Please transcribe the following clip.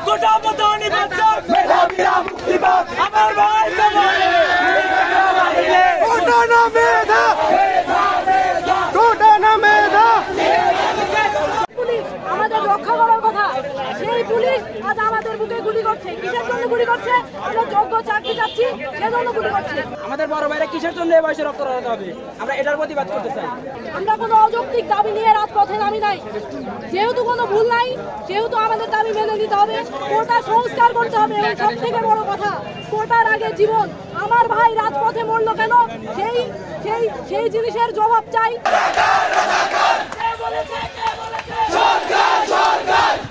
গোটা পতানি বাচ্চা মেধাবীরা মুক্তিবাদ আমার ভাই গোটা না মেধা গোটা না মেধা পুলিশ আমাদের রক্ষা করার কথা, সেই পুলিশ আজ আমাদের বুকে গুলি করছে। কিসের জন্য গুলি করছে? আমরা যোগ্য চাকরি চাচ্ছি, সেজন্য গুলি করছে। আমাদের বড় ভাইরা কিসের জন্য এই বয়সে রক্ত দিতে হবে? আমরা এটার প্রতিবাদ করতে চাই। আমরা কোনো অযৌক্তিক দাবি নিয়ে রাজপথে নামি নাই। যেহেতু কোনো ভুল নাই, সেহেতু আমাদের দাবি মেনে নিতে হবে। কোটা সংস্কার করতে হবে এবং সব থেকে বড় কথা, কোটার আগে জীবন। আমার ভাই রাজপথে মরলো কেন? সেই জিনিসের জবাব চাই। সরকার